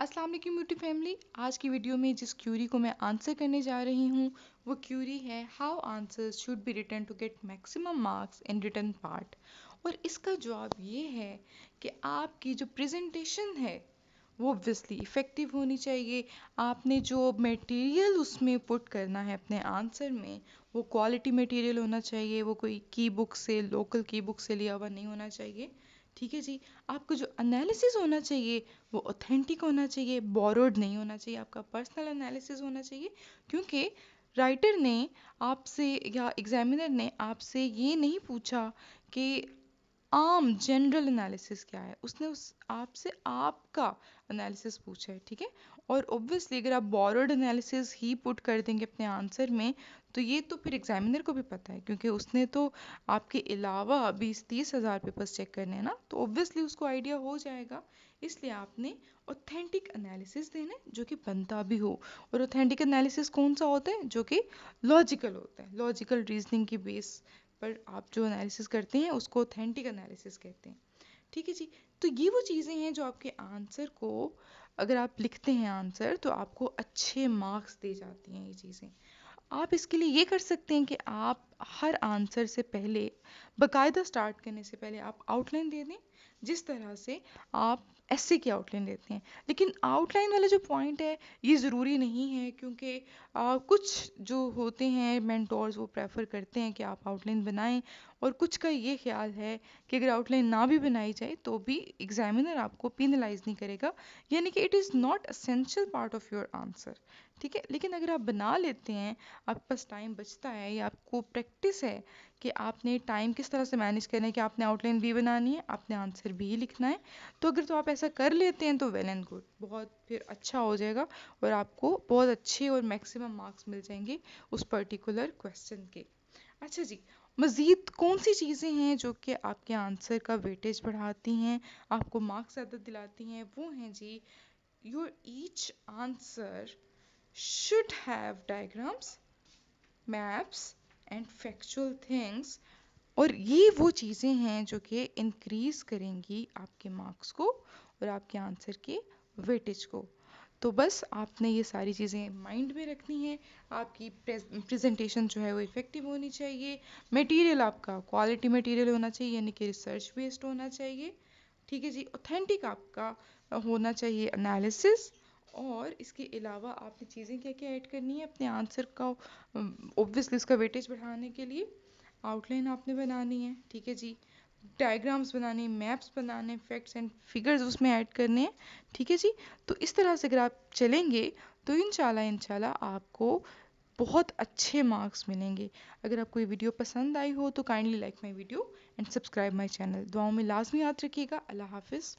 अस्सलाम वालेकुम beauty family. आज की वीडियो में जिस क्यूरी को मैं आंसर करने जा रही हूँ वो क्यूरी है how answers should be written to get maximum marks in written part. और इसका जवाब ये है कि आपकी जो प्रेजेंटेशन है वो ऑब्वियसली इफ़ेक्टिव होनी चाहिए। आपने जो मटेरियल उसमें पुट करना है अपने आंसर में वो क्वालिटी मटेरियल होना चाहिए, वो कोई की बुक से लोकल की बुक से लिया हुआ नहीं होना चाहिए। ठीक है जी। आपका जो एनालिसिस होना चाहिए वो ऑथेंटिक होना चाहिए, बोरोड नहीं होना चाहिए, आपका पर्सनल एनालिसिस होना चाहिए। क्योंकि राइटर ने आपसे या एग्जामिनर ने आपसे ये नहीं पूछा कि आम जनरल एनालिसिस क्या है, उसने उस आपसे आपका एनालिसिस पूछा है। ठीक है। और ऑब्वियसली अगर आप बोरोड एनालिसिस ही पुट कर देंगे अपने आंसर में तो ये तो फिर एग्जामिनर को भी पता है, क्योंकि उसने तो आपके अलावा 20-30 हज़ार पेपर्स चेक करने हैं ना, तो ऑब्वियसली उसको आइडिया हो जाएगा। इसलिए आपने ऑथेंटिक एनालिसिस देना है जो कि बनता भी हो। और ऑथेंटिक एनालिसिस कौन सा होता है? जो कि लॉजिकल होता है, लॉजिकल रीजनिंग की बेस पर आप जो एनालिसिस करते हैं उसको ऑथेंटिक एनालिसिस कहते हैं। ठीक है जी। तो ये वो चीज़ें हैं जो आपके आंसर को, अगर आप लिखते हैं आंसर तो आपको अच्छे मार्क्स दे जाती हैं ये चीज़ें। आप इसके लिए ये कर सकते हैं कि आप हर आंसर से पहले, बाकायदा स्टार्ट करने से पहले आप आउटलाइन दे दें, जिस तरह से आप ऐसे की आउटलाइन देते हैं। लेकिन आउटलाइन वाला जो पॉइंट है ये ज़रूरी नहीं है, क्योंकि कुछ जो होते हैं मेंटोर्स वो प्रेफर करते हैं कि आप आउटलाइन बनाएं, और कुछ का ये ख्याल है कि अगर आउटलाइन ना भी बनाई जाए तो भी एग्जामिनर आपको पिनलाइज नहीं करेगा, यानी कि it is not essential part of your answer. ठीक है। लेकिन अगर आप बना लेते हैं, आपके पास टाइम बचता है या आपको प्रैक्टिस है कि आपने टाइम किस तरह से मैनेज करना है, कि आपने आउटलाइन भी बनानी है, आपने आंसर भी लिखना है, तो अगर तो आप ऐसा कर लेते हैं तो वेल एंड गुड, बहुत फिर अच्छा हो जाएगा और आपको बहुत अच्छे और मैक्सिमम मार्क्स मिल जाएंगे उस पर्टिकुलर क्वेश्चन के। अच्छा जी। मज़ीद कौन सी चीज़ें हैं जो कि आपके आंसर का वेटेज बढ़ाती हैं, आपको मार्क्स ज़्यादा दिलाती हैं? वो हैं जी, your each answer should have diagrams, maps and factual things। और ये वो चीज़ें हैं जो कि इंक्रीज करेंगी आपके मार्क्स को और आपके आंसर के वेटेज को। तो बस आपने ये सारी चीज़ें माइंड में रखनी है। आपकी प्रेजेंटेशन जो है वो इफ़ेक्टिव होनी चाहिए, मटेरियल आपका क्वालिटी मटेरियल होना चाहिए, यानी कि रिसर्च बेस्ड होना चाहिए। ठीक है जी। ऑथेंटिक आपका होना चाहिए एनालिसिस। और इसके अलावा आपने चीज़ें क्या क्या ऐड करनी है अपने आंसर का, ऑब्वियसली उसका वेटेज बढ़ाने के लिए आउटलाइन आपने बनानी है। ठीक है जी। डायग्राम्स बनाने, मैप्स बनाने, फैक्ट्स एंड फिगर्स उसमें ऐड करने हैं। ठीक है जी। तो इस तरह से अगर आप चलेंगे तो इंशाल्लाह इंशाल्लाह आपको बहुत अच्छे मार्क्स मिलेंगे। अगर आपको ये वीडियो पसंद आई हो तो kindly like my video and subscribe my channel. दुआओं में लाजमी याद रखिएगा। अल्लाह हाफिज़।